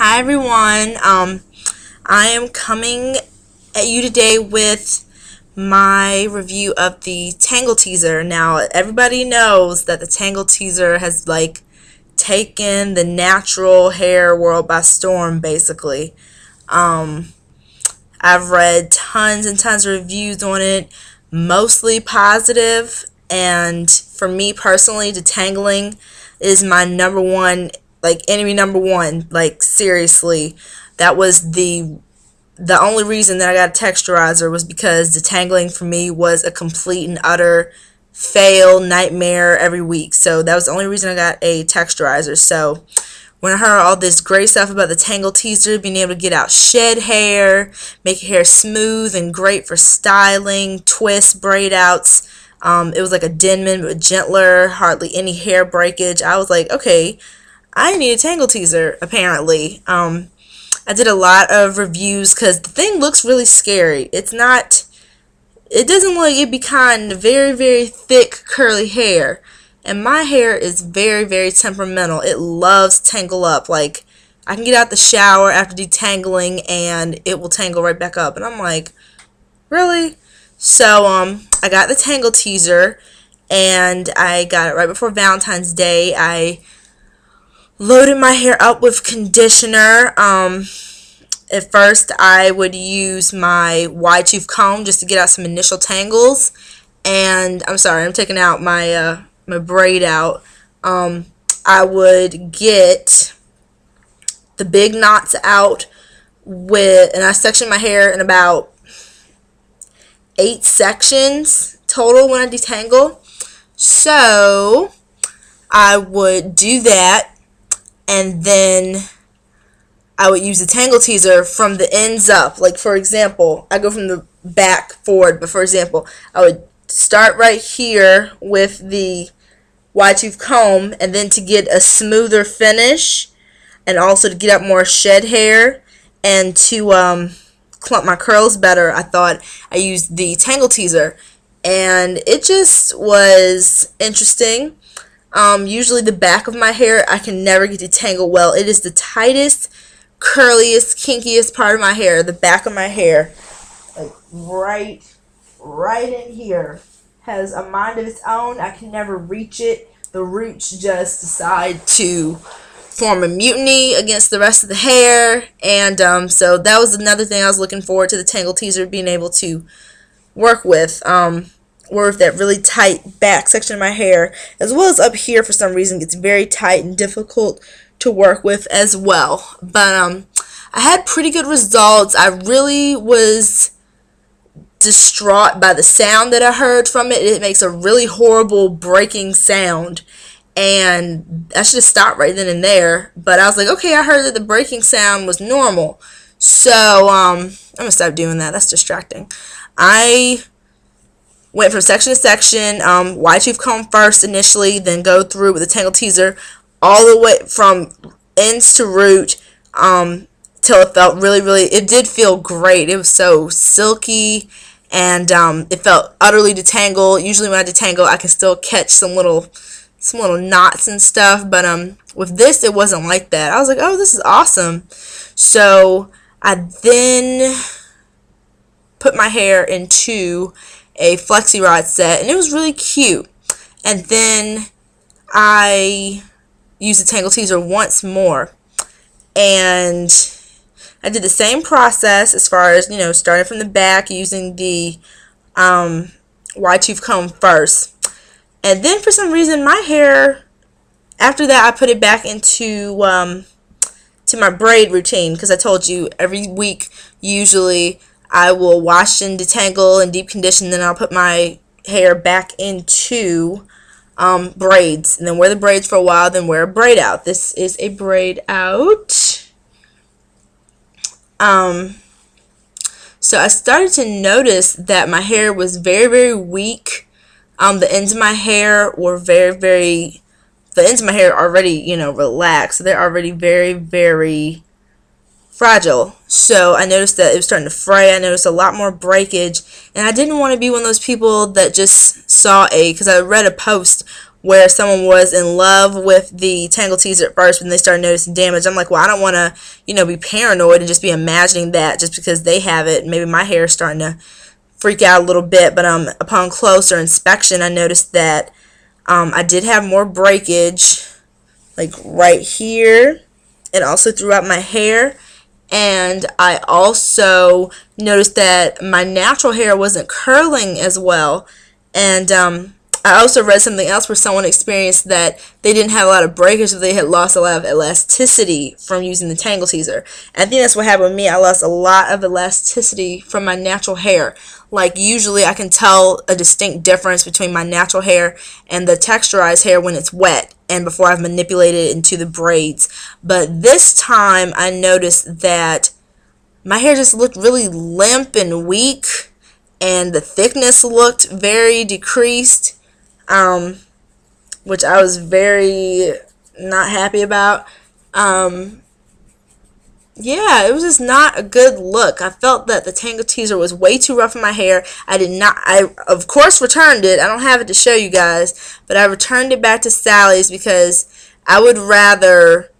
Hi everyone. I am coming at you today with my review of the Tangle teaser. Now, everybody knows that the Tangle teaser has taken the natural hair world by storm, basically. I've read tons and tons of reviews on it, mostly positive, and for me personally, detangling is my number one, enemy number one. Seriously, that was the only reason that I got a texturizer was because detangling for me was a complete and utter fail, nightmare every week. So that was the only reason I got a texturizer. So when I heard all this great stuff about the Tangle teaser, being able to get out shed hair, make your hair smooth and great for styling, twists, braid outs, it was like a Denman but gentler, hardly any hair breakage. I was like, okay, I need a Tangle teaser apparently. I did a lot of reviews because the thing looks really scary. It doesn't look like it'd be kind of very, very thick curly hair. And my hair is very, very temperamental. It loves tangle up. Like, I can get out the shower after detangling and it will tangle right back up. And I'm like, really? So, I got the Tangle teaser and I got it right before Valentine's Day. I loaded my hair up with conditioner. At first, I would use my wide tooth comb just to get out some initial tangles. And I'm sorry, I'm taking out my my braid out. I would get the big knots out and I sectioned my hair in about 8 sections total when I detangle. So I would do that, and then I would use the Tangle teaser from the ends up. Like, for example, I go from the back forward, but for example, I would start right here with the wide tooth comb, and then to get a smoother finish and also to get up more shed hair and to clump my curls better, I thought I used the Tangle teaser, and it just was interesting. Usually the back of my hair I can never get to tangle well. It is the tightest, curliest, kinkiest part of my hair. The back of my hair, like right in here, has a mind of its own. I can never reach it. The roots just decide to form a mutiny against the rest of the hair, and so that was another thing I was looking forward to the Tangle teaser being able to work with. With that really tight back section of my hair, as well as up here for some reason gets very tight and difficult to work with as well. But I had pretty good results. I really was distraught by the sound that I heard from it. It makes a really horrible breaking sound, and I should have stopped right then and there, but I was like, okay, I heard that the breaking sound was normal, so I'm gonna stop doing that. That's distracting. I went from section to section, wide tooth comb first initially, then go through with the Tangle teaser all the way from ends to root, till it felt really, really, it did feel great. It was so silky, and it felt utterly detangled. Usually when I detangle, I can still catch some little knots and stuff, but with this, it wasn't like that. I was like, oh, this is awesome. So I then put my hair into a flexi rod set, and it was really cute. And then I used the Tangle teaser once more, and I did the same process as far as, starting from the back using the wide tooth comb first. And then for some reason my hair, after that, I put it back into to my braid routine, because I told you every week usually I will wash and detangle and deep condition, then I'll put my hair back into braids, and then wear the braids for a while, then wear a braid out. This is a braid out. So I started to notice that my hair was very, very weak. The ends of my hair were the ends of my hair are already, relaxed. So they're already very, very fragile. So I noticed that it was starting to fray. I noticed a lot more breakage, and I didn't want to be one of those people that just saw because I read a post where someone was in love with the Tangle teaser at first, when they started noticing damage. I'm like, well, I don't want to, be paranoid and just be imagining that just because they have it. Maybe my hair is starting to freak out a little bit. But upon closer inspection, I noticed that I did have more breakage, like right here, and also throughout my hair. And I also noticed that my natural hair wasn't curling as well. And I also read something else where someone experienced that they didn't have a lot of breakage, but they had lost a lot of elasticity from using the Tangle teaser. And I think that's what happened with me. I lost a lot of elasticity from my natural hair. Like, usually I can tell a distinct difference between my natural hair and the texturized hair when it's wet and before I've manipulated it into the braids. But this time I noticed that my hair just looked really limp and weak, and the thickness looked very decreased, which I was very not happy about. Yeah, it was just not a good look. I felt that the Tangle teaser was way too rough in my hair. I of course returned it. I don't have it to show you guys, but I returned it back to Sally's because I would rather,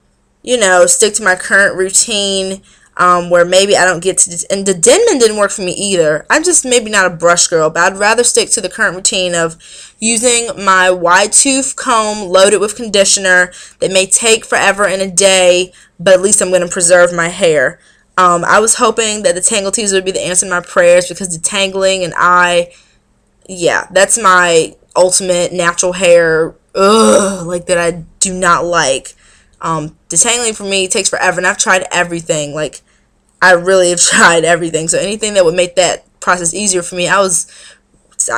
stick to my current routine, where maybe I don't get to, and the Denman didn't work for me either. I'm just maybe not a brush girl, but I'd rather stick to the current routine of using my wide tooth comb loaded with conditioner that may take forever in a day, but at least I'm going to preserve my hair. I was hoping that the Tangle teaser would be the answer to my prayers, because detangling and yeah, that's my ultimate natural hair, like, that I do not like. Detangling for me takes forever, and I've tried everything. Like, I really have tried everything. So anything that would make that process easier for me, I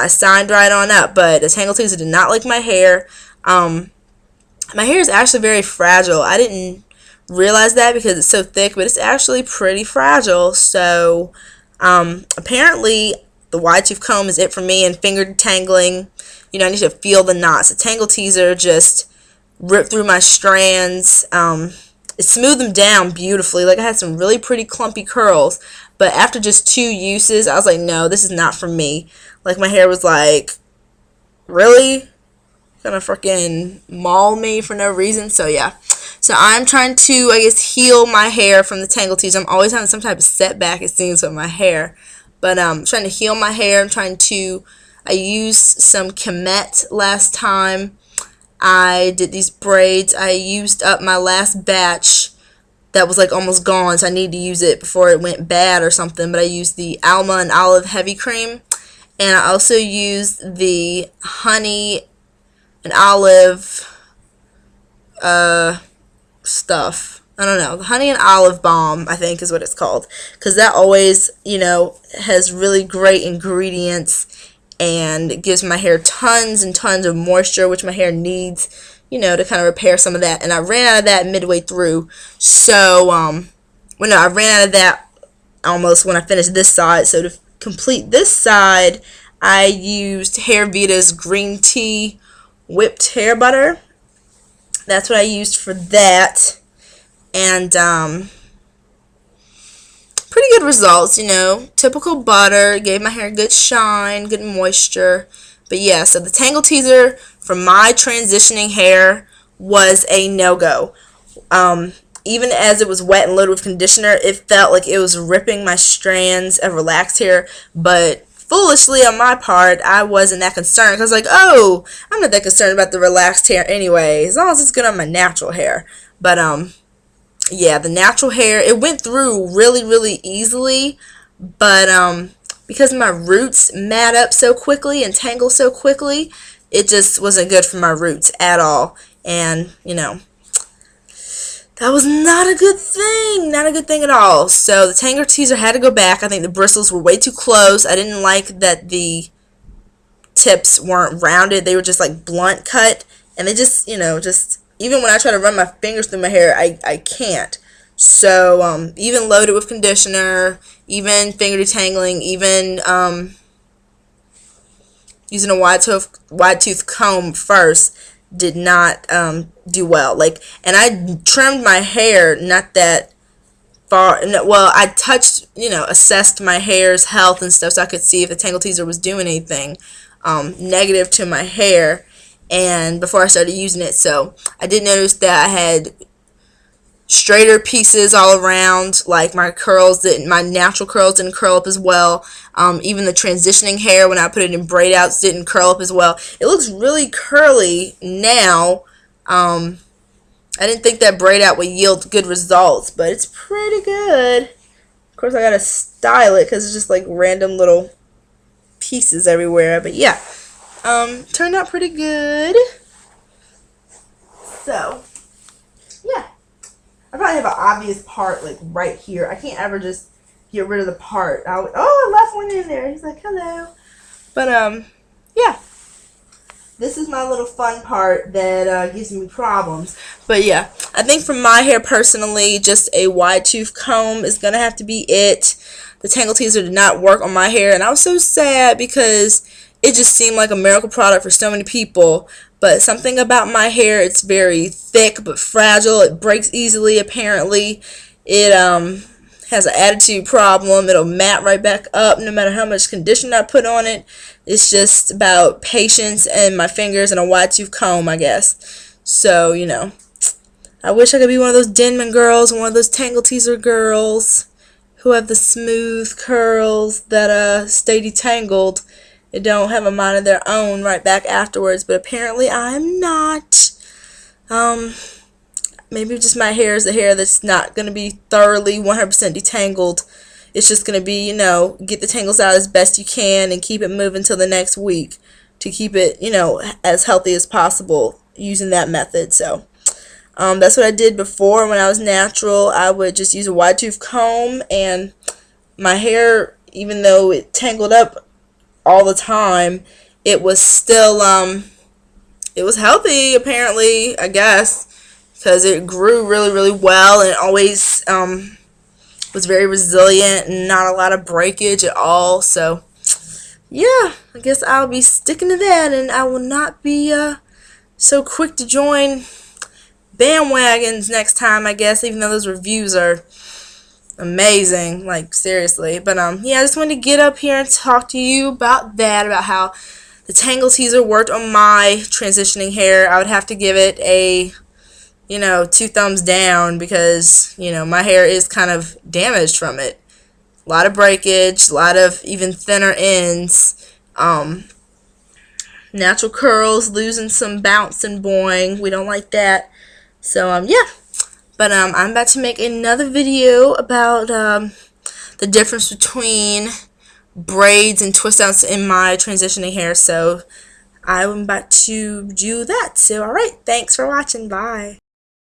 signed right on up. But the Tangle teaser did not like my hair. My hair is actually very fragile. I didn't realize that because it's so thick, but it's actually pretty fragile. So apparently the wide tooth comb is it for me, and finger detangling, I need to feel the knots. The Tangle teaser just ripped through my strands. It smoothed them down beautifully. Like, I had some really pretty clumpy curls, but after just 2 uses, I was like, no, this is not for me. Like, my hair was like, really? Gonna freaking maul me for no reason? So yeah. So I'm trying to, I guess, heal my hair from the Tangle teaser. I'm always having some type of setback, it seems, with my hair. But I'm trying to heal my hair. I used some Kemet last time I did these braids. I used up my last batch that was like almost gone, so I need to use it before it went bad or something. But I used the Alma and Olive heavy cream, and I also used the honey and olive stuff. I don't know, the honey and olive balm, I think is what it's called, because that always, has really great ingredients, and it gives my hair tons and tons of moisture, which my hair needs, to kind of repair some of that. And I ran out of that midway through. So, I ran out of that almost when I finished this side. So to complete this side, I used Hair Vita's green tea whipped hair butter. That's what I used for that. And, pretty good results, typical butter, gave my hair good shine, good moisture. But yeah, so the Tangle teaser for my transitioning hair was a no-go. Even as it was wet and loaded with conditioner, it felt like it was ripping my strands of relaxed hair. But foolishly on my part, I wasn't that concerned, because like, oh, I'm not that concerned about the relaxed hair anyway, as long as it's good on my natural hair. But yeah, the natural hair, it went through really, really easily, but because my roots mat up so quickly and tangle so quickly, it just wasn't good for my roots at all. And, that was not a good thing at all. So the Tangle teaser had to go back. I think the bristles were way too close. I didn't like that the tips weren't rounded. They were just like blunt cut, and they just, even when I try to run my fingers through my hair, I can't. So, even loaded with conditioner, even finger detangling, even using a wide tooth comb first did not do well. Like, and I trimmed my hair not that far. Well, I touched, assessed my hair's health and stuff, so I could see if the Tangle teaser was doing anything negative to my hair. and before I started using it. So I did notice that I had straighter pieces all around, like my natural curls didn't curl up as well. Even the transitioning hair, when I put it in braid outs, didn't curl up as well. It looks really curly now. I didn't think that braid out would yield good results, but it's pretty good. Of course, I gotta style it because it's just like random little pieces everywhere. But yeah, turned out pretty good. So yeah, I probably have an obvious part like right here. I can't ever just get rid of the part. I left one in there. He's like, hello. But yeah. This is my little fun part that gives me problems. But yeah, I think for my hair personally, just a wide tooth comb is going to have to be it. The Tangle Teezer did not work on my hair, and I was so sad because it just seemed like a miracle product for so many people. But something about my hair, it's very thick but fragile. It breaks easily, apparently. It has an attitude problem. It'll mat right back up no matter how much conditioner I put on it. It's just about patience and my fingers and a wide tooth comb, I guess. So, you know, I wish I could be one of those Denman girls, one of those Tangle Teezer girls who have the smooth curls that stay detangled and don't have a mind of their own right back afterwards. But apparently I'm not. Maybe just my hair is the hair that's not going to be thoroughly 100% detangled. It's just going to be, you know, get the tangles out as best you can and keep it moving till the next week to keep it, you know, as healthy as possible using that method. So that's what I did before when I was natural. I would just use a wide tooth comb, and my hair, even though it tangled up all the time, it was still, it was healthy, apparently, I guess, because it grew really, really well, and it always was very resilient and not a lot of breakage at all. So yeah, I guess I'll be sticking to that, and I will not be so quick to join bandwagons next time, I guess, even though those reviews are amazing, like seriously. But yeah, I just wanted to get up here and talk to you about that, about how the Tangle Teezer worked on my transitioning hair. I would have to give it a, you know, 2 thumbs down, because, you know, my hair is kind of damaged from it. A lot of breakage, a lot of even thinner ends, natural curls losing some bounce and boing. We don't like that. So yeah, but I'm about to make another video about the difference between braids and twist outs in my transitioning hair. So I'm about to do that. So alright, thanks for watching. Bye.